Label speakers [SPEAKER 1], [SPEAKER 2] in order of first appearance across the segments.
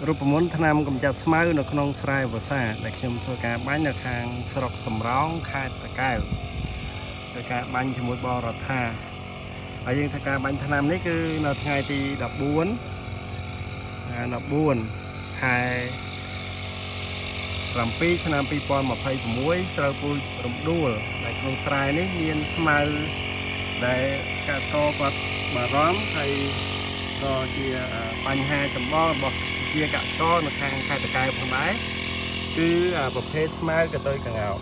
[SPEAKER 1] រូបមន្តថ្នាំកម្ចាត់ស្មៅនៅក្នុងស្រែវស្សាដែលខ្ញុំធ្វើការបាញ់នៅខាងស្រុកសំរោងខេត្តតាកែវធ្វើការបាញ់ជាមួយបរដ្ឋាហើយយើងធ្វើការបាញ់ថ្នាំនេះគឺនៅថ្ងៃទី14ខែ7ឆ្នាំ2026ស្រូវពូជរំដួលដែលក្នុងស្រែនេះមានស្មៅដែលកសិករគាត់បារម្ភហើយក៏ជាបញ្ហាចម្បងរបស់ជាកសិករនៅខាងខេត្តតាកែវផងដែរគឺប្រភេទស្មៅកតុយកង្កោក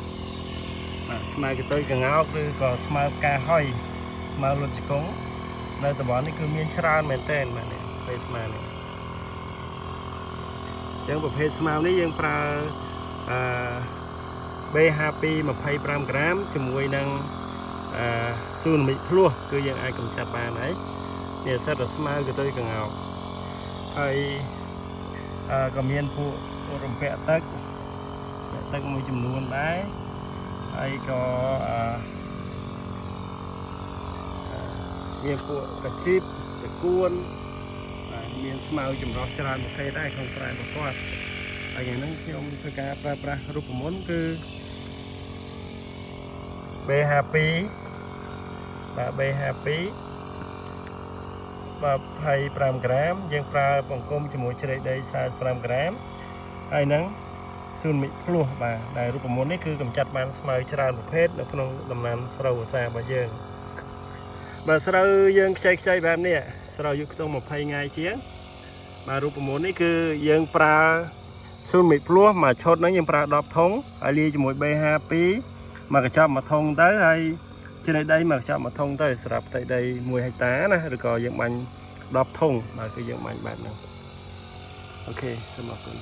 [SPEAKER 1] ស្មៅកតុយកង្កោកឬក៏ស្មៅផ្កាហុយស្មៅលុតជង្គង់នៅតំបន់នេះគឺមានច្រើនមែនទែនបាទនេះប្រភេទស្មៅនេះអញ្ចឹងប្រភេទស្មៅនេះយើងប្រើB52 25 ក្រាមជាមួយនឹងស៊ូណាមិកភ្លោះគឺយើងអាចកម្ចាត់បានហើយនេះសិតតែស្មៅកតុយកង្កោកហើយក៏មានពួករំពាក់ទឹកមួយចំនួនដែរហើយក៏មានពួកកាជីបតកួនមានស្មៅចម្រុះច្រើនប្រភេទដែរក្នុងស្រែរបស់គាត់ហើយយ៉ាងហ្នឹងខ្ញុំធ្វើការប្រើប្រាស់រូបមន្តគឺ B52 បាទ B52 25 ក្រាមយើងប្រើបង្គំជាមួយជ្រៃដី45 ក្រាមហើយនឹងស៊ូណាមិកភ្លោះបាទដែលរូបមន្តនេះគឺកម្ចាត់បានស្មៅច្រើនប្រភេទនៅក្នុងដំណាំស្រូវវស្សារបស់យើងបាទស្រូវយើងខ្ចីបែបនេះស្រូវយកខ្ទង់20ថ្ងៃជាងបាទរូបមន្តនេះគឺយើងប្រើស៊ូណាមិកភ្លោះមួយឈុតហ្នឹងយើងប្រើ10ធុងហើយលាយជាមួយ B52 មកកញ្ចប់មួយធុងទៅហើយជ្រៃដីមកកញ្ចប់មួយធុងទៅសម្រាប់ផ្ទៃដី1ហិកតាណាឬក៏យើងបាញ់10ធុងបាទគឺយើងបាញ់បែបហ្នឹងអូខេសូមអរគុណ